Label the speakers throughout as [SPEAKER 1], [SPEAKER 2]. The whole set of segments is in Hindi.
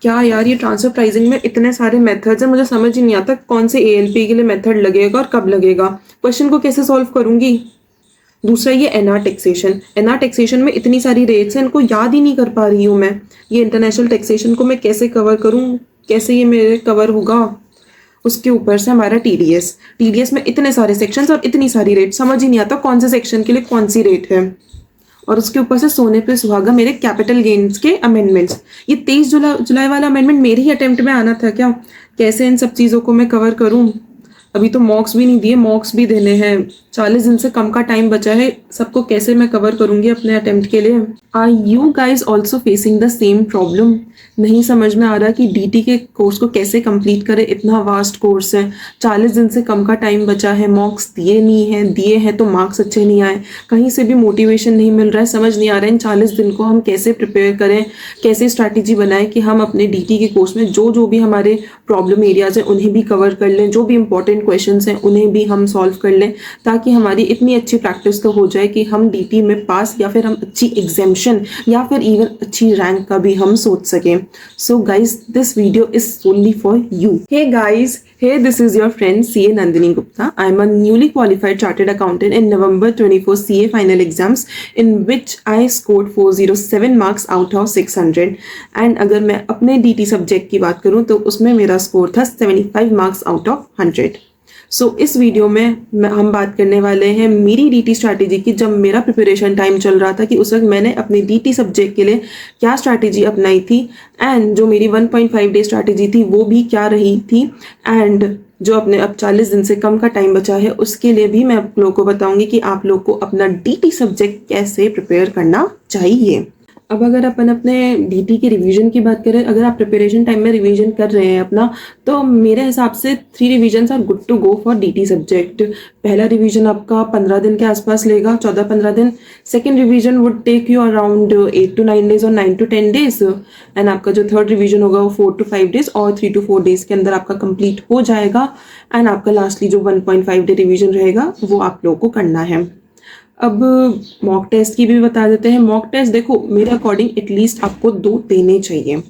[SPEAKER 1] क्या यार, ये ट्रांसफर प्राइसिंग में इतने सारे मेथड्स हैं, मुझे समझ ही नहीं आता कौन से एएलपी के लिए मेथड लगेगा और कब लगेगा। क्वेश्चन को कैसे सॉल्व करूंगी। दूसरा, ये एनआर टैक्सेशन, एनआर टैक्सेशन में इतनी सारी रेट्स हैं, इनको याद ही नहीं कर पा रही हूँ मैं। ये इंटरनेशनल टैक्सेशन को मैं कैसे कवर करूँ, कैसे ये मेरे कवर होगा। उसके ऊपर से हमारा टीडीएस, टीडीएस में इतने सारे सेक्शंस और इतनी सारी रेट, समझ ही नहीं आता कौन से सेक्शन के लिए कौन सी रेट है। और उसके ऊपर से सोने पे सुहागा मेरे कैपिटल गेन्स के अमेंडमेंट्स। ये 23 जुलाई वाला अमेंडमेंट मेरे ही अटेम्प्ट में आना था क्या। कैसे इन सब चीज़ों को मैं कवर करूँ। अभी तो मॉक्स भी नहीं दिए, मॉक्स भी देने हैं। 40 दिन से कम का टाइम बचा है, सबको कैसे मैं कवर करूंगी अपने अटेम्प्ट के लिए। Are you guys also facing the same problem. नहीं समझ में आ रहा कि डीटी के कोर्स को कैसे कंप्लीट करें, इतना वास्ट कोर्स है। 40 दिन से कम का टाइम बचा है, मॉक्स दिए नहीं है, दिए हैं तो मार्क्स अच्छे नहीं आए, कहीं से भी मोटिवेशन नहीं मिल रहा है। समझ नहीं आ रहा है इन 40 दिन को हम कैसे प्रिपेयर करें, कैसे स्ट्रैटेजी बनाएं कि हम अपने डीटी के कोर्स में जो भी हमारे प्रॉब्लम एरियाज हैं उन्हें भी कवर कर लें, जो भी इंपॉर्टेंट क्वेश्चंस हैं उन्हें भी हम सॉल्व कर लें, ताकि हमारी इतनी अच्छी प्रैक्टिस तो हो जाए कि हम डीटी में पास, या फिर हम अच्छी एग्जामिशन, या फिर इवन अच्छी रैंक का भी हम सोच सकें। So guys, this video is solely for you. Hey guys, hey, this is your friend CA Nandini Gupta. I am a newly qualified chartered accountant in November 24 CA final exams, in which I scored 407 marks out of 600. And अगर मैं अपने DT सब्जेक्ट की बात करूँ तो उसमें मेरा स्कोर था 75 मार्क्स आउट ऑफ 100। सो इस वीडियो में हम बात करने वाले हैं मेरी डीटी स्ट्रैटेजी की, जब मेरा प्रिपरेशन टाइम चल रहा था कि उस वक्त मैंने अपनी डीटी सब्जेक्ट के लिए क्या स्ट्रैटेजी अपनाई थी, एंड जो मेरी 1.5 डे स्ट्रैटेजी थी वो भी क्या रही थी, एंड जो अपने अब 40 दिन से कम का टाइम बचा है उसके लिए भी मैं आप लोगों को बताऊंगी कि आप लोग को अपना डीटी सब्जेक्ट कैसे प्रिपेयर करना चाहिए। अब अगर अपन अपने डीटी की रिवीजन की बात करें, अगर आप प्रिपरेशन टाइम में रिवीजन कर रहे हैं अपना, तो मेरे हिसाब से 3 revisions are good to go for DT subject. पहला रिवीजन आपका 15 दिन के आसपास लेगा, 14-15 दिन। Second revision would take you around 8 to 9 days और 9 to 10 डेज। एंड आपका जो थर्ड रिवीजन होगा वो 4 to 5 डेज और 3 to 4 डेज के अंदर आपका कंप्लीट हो जाएगा। एंड आपका लास्टली जो 1.5 डे रिवीजन रहेगा वो आप लोगों को करना है। अब मॉक टेस्ट की भी बता देते हैं। मॉक टेस्ट देखो, मेरे अकॉर्डिंग एटलीस्ट आपको 2 देने चाहिए।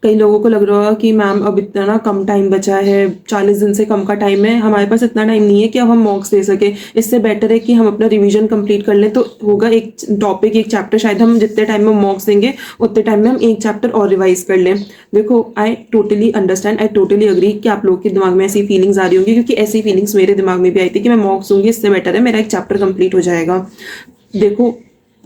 [SPEAKER 1] कई लोगों को लग रहा होगा कि मैम अब इतना ना कम टाइम बचा है, 40 दिन से कम का टाइम है, हमारे पास इतना टाइम नहीं है कि अब हम मॉक्स दे सके। इससे बेटर है कि हम अपना रिवीजन कंप्लीट कर लें, तो होगा एक टॉपिक, एक चैप्टर, शायद हम जितने टाइम में मॉक्स देंगे उतने टाइम में हम एक चैप्टर और रिवाइज कर लें। देखो, I totally understand, I totally agree कि आप लोगों के दिमाग में ऐसी फीलिंग्स आ रही होंगी, क्योंकि ऐसी फीलिंग्स मेरे दिमाग में भी आई थी कि मैं मॉक्स दूंगी, इससे बेटर है मेरा एक चैप्टर कंप्लीट हो जाएगा। देखो,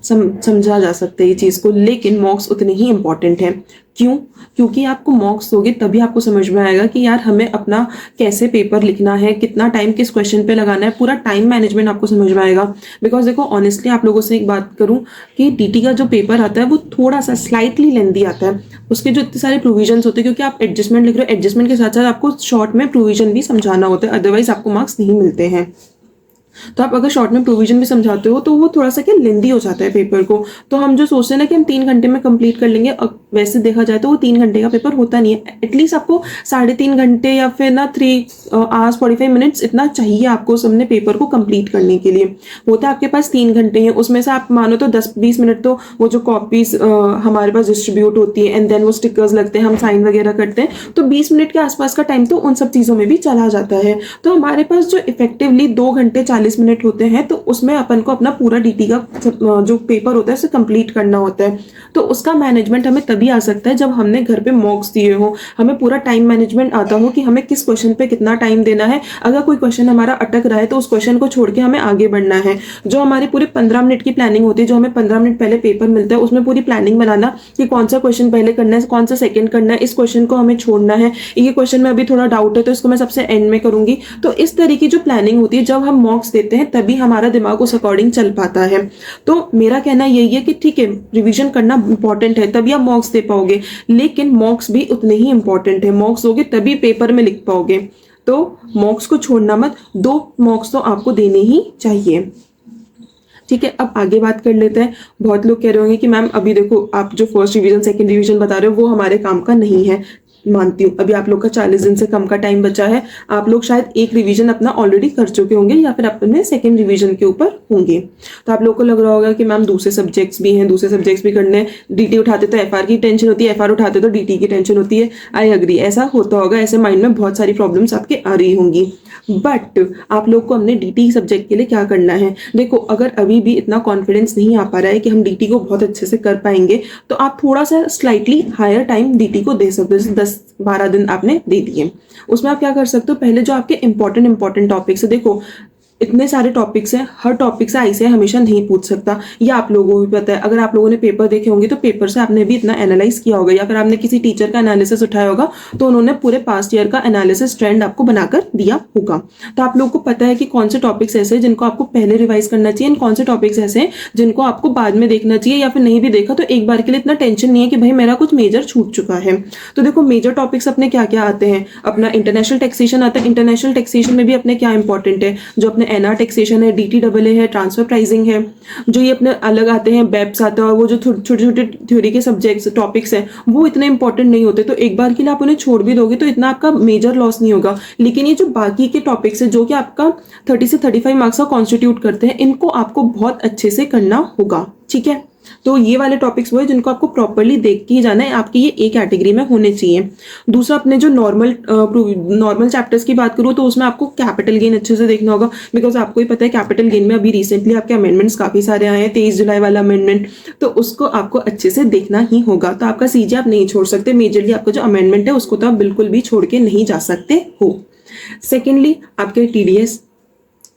[SPEAKER 1] समझा जा सकता है ये चीज़ को, लेकिन मॉक्स उतने ही इंपॉर्टेंट है। क्यों? क्योंकि आपको मॉक्स दोगे तभी आपको समझ में आएगा कि यार हमें अपना कैसे पेपर लिखना है, कितना टाइम किस क्वेश्चन पे लगाना है, पूरा टाइम मैनेजमेंट आपको समझ में आएगा। बिकॉज देखो, ऑनेस्टली आप लोगों से एक बात करूं कि डीटी का जो पेपर आता है वो थोड़ा सा स्लाइटली लेंदी आता है। उसके जो इतने सारे प्रोविजंस होते हैं, क्योंकि आप एडजस्टमेंट लिख रहे हो, एडजस्टमेंट के साथ साथ आपको शॉर्ट में प्रोविजन भी समझाना होता है, अदरवाइज आपको मार्क्स नहीं मिलते हैं। तो आप अगर शॉर्ट में प्रोविजन भी समझाते हो तो वो थोड़ा सा क्या लेंदी हो जाता है पेपर को। तो हम जो सोचते हैं ना कि हम 3 घंटे में कंप्लीट कर लेंगे, वैसे देखा जाए तो वो 3 घंटे का पेपर होता नहीं है। एटलीस्ट आपको 3.5 घंटे या फिर ना 3 hours 45 minutes इतना चाहिए आपको सबने पेपर को कंप्लीट करने के लिए। होता है आपके पास 3 घंटे हैं, उसमें से आप मानो तो 10-20 मिनट तो वो जो कॉपीज हमारे पास डिस्ट्रीब्यूट होती है, एंड देन वो स्टिकर्स लगते हैं, हम साइन वगैरह करते हैं, तो 20 मिनट के आसपास का टाइम तो उन सब चीज़ों में भी चला जाता है। तो हमारे पास जो इफेक्टिवली 2 घंटे 40 मिनट होते हैं, तो उसमें अपन को अपना पूरा डीटी का जो पेपर होता है उसे कंप्लीट करना होता है। तो उसका मैनेजमेंट हमें तभी आ सकता है जब हमने घर पे मॉक्स दिए हो, हमें पूरा टाइम मैनेजमेंट आता हो कि हमें किस क्वेश्चन पे कितना टाइम देना है। अगर कोई क्वेश्चन हमारा अटक रहा है तो उस क्वेश्चन को छोड़ के हमें आगे बढ़ना है। जो हमारी पूरी 15 मिनट की प्लानिंग होती है, जो हमें 15 मिनट पहले पेपर मिलता है, उसमें पूरी प्लानिंग बनाना कि कौन सा क्वेश्चन पहले करना है, कौन सा सेकंड करना है, इस क्वेश्चन को हमें छोड़ना है, ये क्वेश्चन में अभी थोड़ा डाउट है तो इसको मैं सबसे एंड में करूंगी। तो इस तरीके जो प्लानिंग होती है, जब हम मॉक्स देते हैं तभी हमारा दिमाग उस अकॉर्डिंग चल पाता है। तो मेरा कहना यही है कि ठीक है, रिवीजन करना इंपॉर्टेंट है, तभी आप मॉक्स दे पाओगे, लेकिन मॉक्स भी उतने ही इंपॉर्टेंट है। मॉक्स दोगे तभी पेपर में लिख पाओगे, तो मॉक्स को छोड़ना मत। 2 मॉक्स तो आपको देने ही चाहिए। ठीक है, अब आगे बात कर लेते हैं। बहुत लोग कह रहे होंगे कि मैम अभी देखो, आप जो फर्स्ट रिवीजन सेकंड रिवीजन बता रहे हो वो हमारे काम का नहीं है। मानती हूँ। अभी आप लोग का 40 दिन से कम का टाइम बचा है, आप लोग शायद एक रिवीजन अपना ऑलरेडी कर चुके होंगे या फिर अपने सेकंड रिवीजन के ऊपर होंगे। तो आप लोग को लग रहा होगा कि मैम दूसरे सब्जेक्ट्स भी हैं, दूसरे सब्जेक्ट्स भी करने हैं, डीटी उठाते तो एफआर की टेंशन होती है, एफआर उठाते तो डीटी की टेंशन होती है। आई अग्री, ऐसा होता होगा, ऐसे माइंड में बहुत सारी प्रॉब्लम्स आपके आ रही होंगी। बट आप लोग को हमने डीटी सब्जेक्ट के लिए क्या करना है, देखो अगर अभी भी इतना कॉन्फिडेंस नहीं आ पा रहा है कि हम डीटी को बहुत अच्छे से कर पाएंगे, तो आप थोड़ा सा स्लाइटली हायर टाइम डीटी को दे सकते हो। जैसे 10-12 दिन आपने दे दिए, उसमें आप क्या कर सकते हो, पहले जो आपके इंपॉर्टेंट टॉपिक्स है, देखो इतने सारे टॉपिक्स हैं, हर टॉपिक से आईसीएआई हमेशा नहीं पूछ सकता, ये आप लोगों को भी पता है। अगर आप लोगों ने पेपर देखे होंगे तो पेपर से आपने भी इतना एनालाइज किया होगा, या फिर आपने किसी टीचर का एनालिसिस उठाया होगा तो उन्होंने पूरे पास्ट ईयर का एनालिसिस ट्रेंड आपको बनाकर दिया होगा। तो आप लोगों को पता है कि कौन से टॉपिक्स ऐसे हैं जिनको आपको पहले रिवाइज करना चाहिए, कौन से टॉपिक्स ऐसे हैं जिनको आपको बाद में देखना चाहिए, या फिर नहीं भी देखा तो एक बार के लिए इतना टेंशन नहीं है कि भाई मेरा कुछ मेजर छूट चुका है। तो देखो मेजर टॉपिक्स अपने क्या क्या आते हैं, अपना इंटरनेशनल टैक्सेशन आता है। इंटरनेशनल टैक्सेशन में भी अपने क्या इंपॉर्टेंट है, जो अपने एनआर टैक्सेशन है, डीटीडब्ल्यूए है, ट्रांसफर प्राइसिंग है, जो ये अपने अलग आते हैं, बेप्स आता है, और वो जो छोटे छोटे थ्योरी के सब्जेक्ट्स टॉपिक्स हैं वो इतने इंपॉर्टेंट नहीं होते। तो एक बार के लिए आप उन्हें छोड़ भी दोगे तो इतना आपका मेजर लॉस नहीं होगा। लेकिन ये जो बाकी के टॉपिक्स है जो कि आपका 30 से 35 मार्क्स का कॉन्स्टिट्यूट करते हैं, इनको आपको बहुत अच्छे से करना होगा, ठीक है। तो ये वाले टॉपिक्स वो है जिनको आपको प्रॉपर्ली देख के ही जाना है, आपकी ये एक कैटेगरी में होने चाहिए। दूसरा अपने जो नॉर्मल चैप्टर्स की बात करूँ तो उसमें आपको कैपिटल गेन अच्छे से देखना होगा, बिकॉज आपको ही पता है कैपिटल गेन में अभी रिसेंटली आपके अमेंडमेंट्स काफी सारे आए हैं, 23 जुलाई वाला अमेंडमेंट, तो उसको आपको अच्छे से देखना ही होगा। तो आपका सीजे आप नहीं छोड़ सकते, मेजरली आपका जो अमेंडमेंट है उसको तो आप बिल्कुल भी छोड़ के नहीं जा सकते हो। सेकेंडली आपके टीडीएस,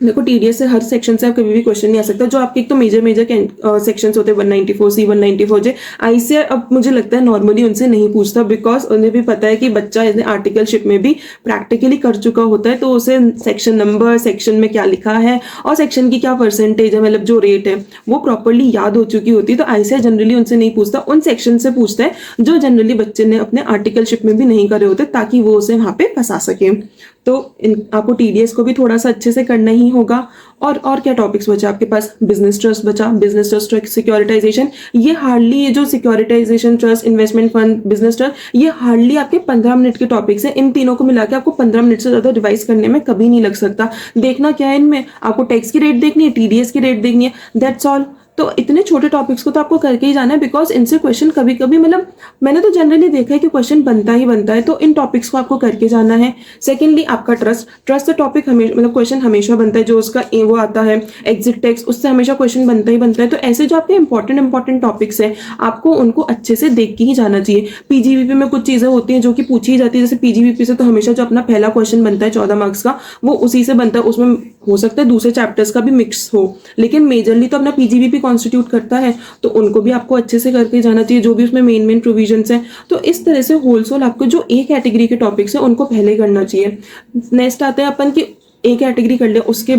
[SPEAKER 1] देखो टीडीएस से हर सेक्शन से आप कभी भी क्वेश्चन नहीं आ सकता। जो आपके एक तो मेजर सेक्शंस होते हैं 194C 194J, आईसीएआई अब मुझे लगता है नॉर्मली उनसे नहीं पूछता, बिकॉज उन्हें भी पता है कि बच्चा इतने आर्टिकलशिप में भी प्रैक्टिकली कर चुका होता है, तो उसे सेक्शन नंबर, सेक्शन में क्या लिखा है और सेक्शन की क्या परसेंटेज है, मतलब जो रेट है वो प्रॉपरली याद हो चुकी होती है। तो आईसीएआई जनरली उनसे नहीं पूछता, उन सेक्शन से पूछता है जो जनरली बच्चे ने अपने आर्टिकलशिप में भी नहीं करे होते, ताकि वो उसे वहां पे फंसा सके। तो आपको टीडीएस को भी थोड़ा सा अच्छे से करना ही होगा। और क्या टॉपिक्स बचा आपके पास, बिजनेस ट्रस्ट बचा, बिजनेस ट्रस्ट सिक्योरिटाइजेशन, ये हार्डली, ये जो securitization trust, investment fund, business trust, ये हार्डली आपके 15 मिनट के टॉपिक्स हैं। इन तीनों को मिला के आपको 15 मिनट से ज्यादा रिवाइज करने में कभी नहीं लग सकता। देखना क्या है इनमें, आपको टैक्स की रेट देखनी है, टीडीएस की रेट देखनी है, दैट्स ऑल। तो इतने छोटे टॉपिक्स को तो आपको करके ही जाना है, बिकॉज इनसे क्वेश्चन कभी कभी, मतलब मैंने तो जनरली देखा है कि क्वेश्चन बनता ही बनता है, तो इन टॉपिक्स को आपको करके जाना है। सेकेंडली आपका ट्रस्ट टॉपिक हमेशा, मतलब क्वेश्चन हमेशा बनता है, जो उसका वो आता है एग्जिट टैक्स, उससे हमेशा क्वेश्चन बनता ही बनता है। तो ऐसे जो आपके इंपॉर्टेंट टॉपिक्स हैं आपको उनको अच्छे से देख के ही जाना चाहिए। पीजीबीपी में कुछ चीजें होती हैं जो कि पूछी ही जाती है, जैसे पीजीबीपी से तो हमेशा जो अपना पहला क्वेश्चन बनता है 14 मार्क्स का, वो उसी से बनता है। उसमें हो सकता है दूसरे चैप्टर्स का भी मिक्स हो, लेकिन मेजरली तो अपना पीजीबीपी कॉन्स्टिट्यूट करता है, तो उनको भी आपको अच्छे से करके जाना चाहिए, जो भी उसमें मेन प्रोविजंस हैं। तो इस तरह से होलसेल आपको जो एक कैटेगरी के टॉपिक्स हैं उनको पहले करना चाहिए। नेक्स्ट आते हैं अपन की एक कैटेगरी कर ले, उसके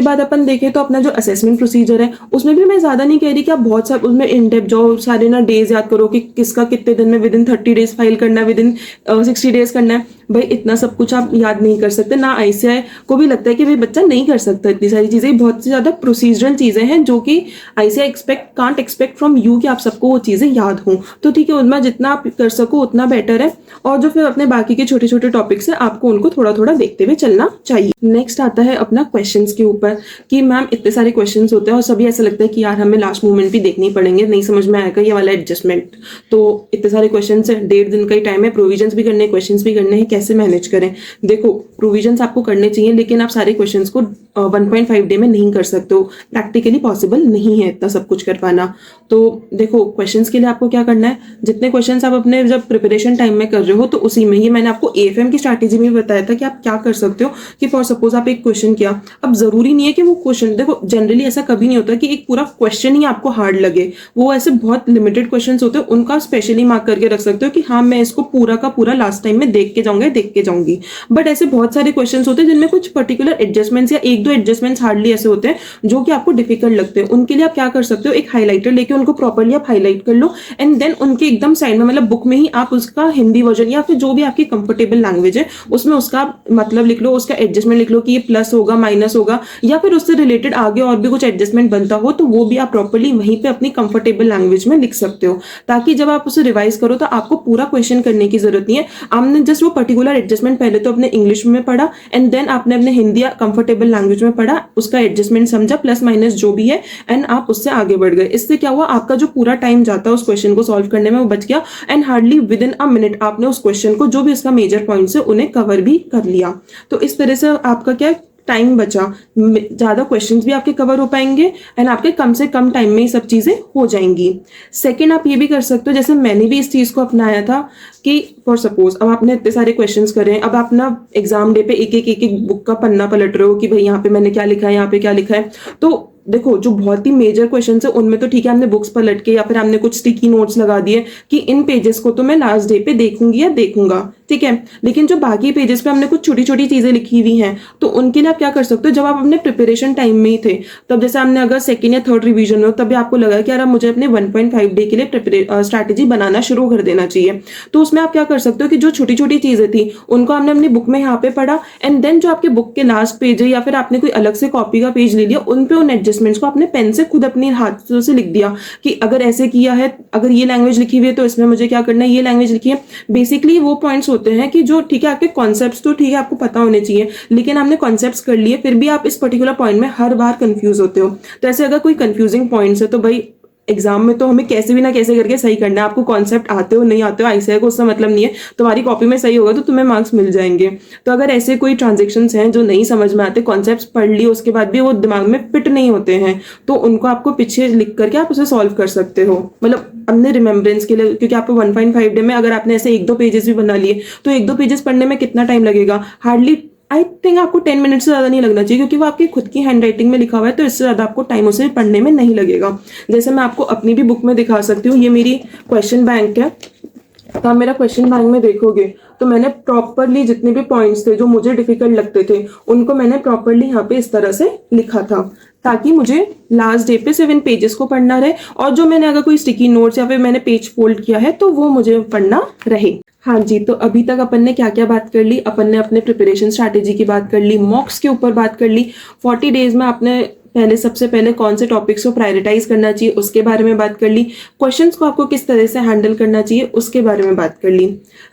[SPEAKER 1] बाद अपन देखें तो अपना जो असेसमेंट प्रोसीजर है उसमें भी मैं ज्यादा नहीं कह रही कि आप बहुत सारे उसमें इन डेप्थ जाओ, सारे ना डेज याद करो कि किसका कितने दिन में विदिन 30 डेज फाइल करना है, विदिन 60 डेज करना है। भाई इतना सब कुछ आप याद नहीं कर सकते ना, आईसीएआई को भी लगता है कि भाई बच्चा नहीं कर सकता इतनी सारी चीजें, बहुत ज्यादा प्रोसीजरल चीजें हैं जो कि ICAI can't expect from you कि आप सबको वो चीजें याद हों। तो ठीक है, उनमें जितना आप कर सको उतना बेटर है। और जो फिर अपने बाकी के छोटे छोटे टॉपिक्स है आपको उनको थोड़ा थोड़ा देखते हुए चलना चाहिए। नेक्स्ट आता है अपना क्वेश्चंस के ऊपर कि मैम इतने सारे क्वेश्चंस होते हैं और सभी ऐसा लगता है कि यार हमें लास्ट मोमेंट भी देखने ही पड़ेंगे, नहीं समझ में आएगा ये वाला एडजस्टमेंट। तो इतने सारे क्वेश्चंस है, 1.5 दिन का ही टाइम है, प्रोविजंस भी करने, क्वेश्चंस भी करने हैं, कैसे मैनेज करें। देखो प्रोविजंस आपको करने चाहिए, लेकिन आप सारे क्वेश्चंस को 1.5 डे में नहीं कर सकते हो, प्रैक्टिकली पॉसिबल नहीं है इतना सब कुछ कर पाना। तो देखो क्वेश्चंस के लिए आपको क्या करना है, जितने क्वेश्चंस आप अपने जब प्रिपरेशन टाइम में कर रहे हो तो उसी में, ये मैंने आपको एएफएम की स्ट्रैटेजी में बताया था कि आप क्या कर सकते हो कि फॉर सपोज आप एक क्वेश्चन किया, अब जरूरी नहीं है कि वो क्वेश्चन, देखो जनरली ऐसा कभी नहीं होता कि एक पूरा क्वेश्चन ही आपको हार्ड लगे, वो ऐसे बहुत लिमिटेड क्वेश्चंस होते हैं, उनका स्पेशली मार्क करके रख सकते हो कि हाँ मैं इसको पूरा का पूरा लास्ट टाइम में देख के जाऊंगा, जाऊंगा, देख के जाऊंगी। बट ऐसे बहुत सारे क्वेश्चंस होते हैं जिनमें कुछ पर्टिकुलर एडजस्टमेंट्स या एक दो एडजस्टमेंट्स हार्डली ऐसे होते हैं जो कि आपको डिफिकल्ट लगते हैं। उनके लिए आप क्या कर सकते हो, एक हाईलाइटर लेके उनको प्रॉपर्ली आप हाईलाइट कर लो एंड देन उनके एकदम साइड में, मतलब बुक में ही आप उसका हिंदी वर्जन या फिर जो भी आपकी कंफर्टेबल लैंग्वेज है उसमें उसका मतलब लिख लो, उसका एडजस्टमेंट लिख लो कि ये प्लस होगा, माइनस होगा, या फिर उससे रिलेटेड आगे और भी कुछ एडजस्टमेंट बनता हो तो वो भी आप प्रॉपर्ली वहीं पे अपनी कंफर्टेबल लैंग्वेज में लिख सकते हो, ताकि जब आप उसे रिवाइज करो तो आपको पूरा क्वेश्चन करने की जरूरत नहीं है। आपने जस्ट वो पर्टिकुलर एडजस्टमेंट पहले तो अपने इंग्लिश में पढ़ा एंड देन आपने अपने हिंदी या कंफर्टेबल लैंग्वेज में पढ़ा, उसका एडजस्टमेंट समझा, प्लस माइनस जो भी है, एंड आप उससे आगे बढ़ गए। इससे क्या हुआ, आपका जो पूरा टाइम जाता है उस क्वेश्चन को सॉल्व करने में वो बच गया and hardly with in a minute आपने उस क्वेश्चन को जो भी उसका मेजर पॉइंट्स है उन्हें कवर भी कर लिया। तो इस तरह से आपका क्या टाइम बचा, ज्यादा क्वेश्चंस भी आपके कवर हो पाएंगे एंड आपके कम से कम टाइम में ही सब चीजें हो जाएंगी। सेकंड, आप ये भी कर सकते हो, जैसे मैंने भी इस चीज को अपनाया था कि फॉर सपोज अब आपने इतने सारे क्वेश्चंस करे, अब आप ना एग्जाम डे पे एक एक बुक का पन्ना पलट रहे हो कि भाई यहाँ पे मैंने क्या लिखा है, यहाँ पे क्या लिखा है। तो देखो जो बहुत ही मेजर क्वेश्चन है उनमें तो ठीक है हमने बुक्स पलट के या फिर हमने कुछ स्टिकी नोट्स लगा दिए कि इन पेजेस को तो मैं लास्ट डे पे देखूंगी या देखूंगा, ठीक है। लेकिन जो बाकी पेजेस पे हमने कुछ छोटी छोटी चीजें लिखी हुई हैं तो उनके लिए आप क्या कर सकते हो, जब आप अपने प्रिपरेशन टाइम में ही थे तब जैसे हमने अगर सेकंड या थर्ड रिवीजन में हो तब भी आपको लगा कि यार अब मुझे अपने 1.5 डे के लिए स्ट्रैटेजी बनाना शुरू कर देना चाहिए, तो उसमें आप क्या कर सकते हो कि जो छोटी छोटी चीजें थी उनको हमने अपनी बुक में यहाँ पे पढ़ा एंड देन जो आपके बुक के लास्ट पेज है या फिर आपने कोई अलग से कॉपी का पेज ले लिया उन पे उन एडजस्टमेंट्स को अपने पेन से खुद अपने हाथों से लिख दिया कि अगर ऐसे किया है, अगर ये लैंग्वेज लिखी हुई है तो इसमें मुझे क्या करना है, ये लैंग्वेज लिखी है। बेसिकली वो पॉइंट्स होते हैं कि जो ठीक है आपके कॉन्सेप्ट्स तो ठीक है आपको पता होने चाहिए, लेकिन आपने कॉन्सेप्ट्स कर लिए फिर भी आप इस पर्टिकुलर पॉइंट में हर बार कंफ्यूज होते हो। तो ऐसे अगर कोई कंफ्यूजिंग पॉइंट्स है तो भाई एग्जाम में तो हमें कैसे भी ना कैसे करके सही करना है। आपको कॉन्सेप्ट आते हो नहीं आते हो ऐसे को उसका मतलब नहीं है, तुम्हारी कॉपी में सही होगा तो तुम्हें मार्क्स मिल जाएंगे। तो अगर ऐसे कोई ट्रांजेक्शन्स हैं जो नहीं समझ में आते, कॉन्सेप्ट्स पढ़ लिए उसके बाद भी वो दिमाग में फिट नहीं होते हैं, तो उनको आपको पीछे लिख करके आप उसे सॉल्व कर सकते हो, मतलब अपने रिमेम्बरेंस के लिए। क्योंकि आपको 1.5 डे में अगर आपने ऐसे एक दो पेजेस भी बना लिए तो एक दो पेजेस पढ़ने में कितना टाइम लगेगा, हार्डली आई थिंक आपको 10 मिनट से ज़्यादा नहीं लगना चाहिए, क्योंकि वो आपकी खुद की हैंड राइटिंग में लिखा हुआ है तो इससे ज़्यादा आपको टाइम उसे पढ़ने में नहीं लगेगा। जैसे मैं आपको अपनी भी बुक में दिखा सकती हूँ, ये मेरी क्वेश्चन बैंक है, तो आप मेरा क्वेश्चन बैंक में देखोगे तो मैंने प्रॉपरली जितने भी पॉइंट्स थे जो मुझे डिफिकल्ट लगते थे उनको मैंने प्रॉपरली यहाँ पे इस तरह से लिखा था ताकि मुझे लास्ट डे पे 7 पेजेस को पढ़ना रहे, और जो मैंने अगर कोई स्टिकी नोट्स या फिर मैंने पेज फोल्ड किया है तो वो मुझे पढ़ना रहे। हाँ जी, तो अभी तक अपन ने क्या क्या बात कर ली, अपन ने अपने प्रिपरेशन स्ट्रैटेजी की बात कर ली, मॉक्स के ऊपर बात कर ली, 40 डेज में आपने सबसे पहले कौन से टॉपिक्स को प्रायोरिटाइज करना चाहिए उसके बारे में बात कर ली, क्वेश्चंस को आपको किस तरह से हैंडल करना चाहिए उसके बारे में बात कर ली।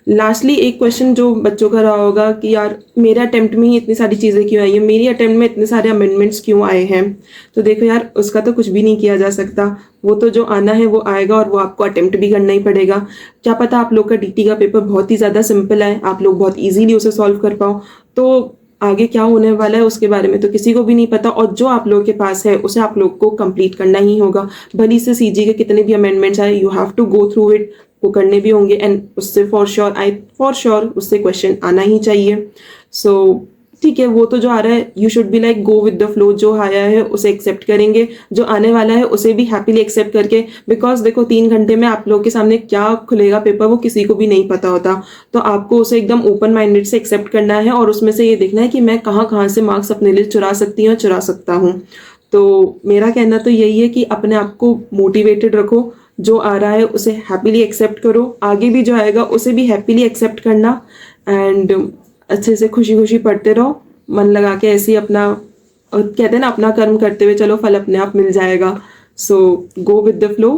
[SPEAKER 1] लास्टली एक क्वेश्चन जो बच्चों का रहा होगा कि यार मेरे अटेम्प्ट में ही इतनी सारी चीज़ें क्यों आई है, मेरी अटेम्प्ट में इतने सारे अमेंडमेंट्स क्यों आए हैं। तो देखो यार उसका तो कुछ भी नहीं किया जा सकता, वो तो जो आना है वो आएगा और वो आपको अटेम्प्ट भी करना ही पड़ेगा। क्या पता आप लोग का डीटी का पेपर बहुत ही ज़्यादा सिंपल है, आप लोग बहुत ईजीली उसे सॉल्व कर पाओ, तो आगे क्या होने वाला है उसके बारे में तो किसी को भी नहीं पता, और जो आप लोगों के पास है उसे आप लोग को कंप्लीट करना ही होगा। भली से सीजी के कितने भी अमेंडमेंट्स आए, you have to go through it, वो करने भी होंगे एंड उससे फॉर श्योर उससे क्वेश्चन आना ही चाहिए। सो ठीक है, वो तो जो आ रहा है you should be like go with the flow, जो आया है उसे एक्सेप्ट करेंगे, जो आने वाला है उसे भी हैप्पीली एक्सेप्ट करके, बिकॉज देखो 3 घंटे में आप लोग के सामने क्या खुलेगा पेपर वो किसी को भी नहीं पता होता, तो आपको उसे एकदम ओपन माइंडेड से एक्सेप्ट करना है और उसमें से ये देखना है कि मैं कहाँ कहाँ से मार्क्स अपने लिए चुरा सकती हूँ, चुरा सकता हूँ। तो मेरा कहना तो यही है कि अपने आप को मोटिवेटेड रखो, जो आ रहा है उसे हैप्पीली एक्सेप्ट करो, आगे भी जो आएगा उसे भी हैप्पीली एक्सेप्ट करना एंड अच्छे से खुशी खुशी पढ़ते रहो, मन लगा के ऐसे ही अपना कहते हैं ना अपना कर्म करते हुए चलो, फल अपने आप मिल जाएगा। So go with the flow.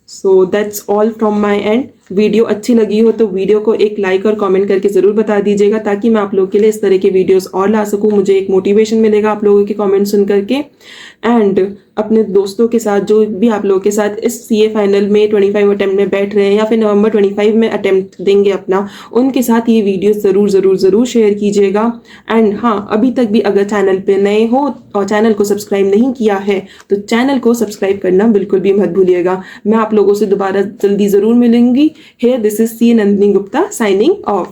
[SPEAKER 1] So that's all from my end. Video अच्छी लगी हो तो वीडियो को एक लाइक और कमेंट करके ज़रूर बता दीजिएगा ताकि मैं आप लोगों के लिए इस तरह के वीडियोस और ला सकूं, मुझे एक मोटिवेशन मिलेगा आप लोगों के कमेंट सुन करके। एंड अपने दोस्तों के साथ जो भी आप लोगों के साथ इस सीए फाइनल में 25 अटेम्प्ट में बैठ रहे हैं या फिर नवंबर 25 में अटेम्प्ट देंगे अपना, उनके साथ ये वीडियो ज़रूर शेयर कीजिएगा। एंड हाँ, अभी तक भी अगर चैनल पे नए हो और चैनल को सब्सक्राइब नहीं किया है तो चैनल को सब्सक्राइब करना बिल्कुल भी मत भूलिएगा। मैं आप लोगों से दोबारा जल्दी ज़रूर मिलूंगी। Here, this is C. Nandini Gupta signing off.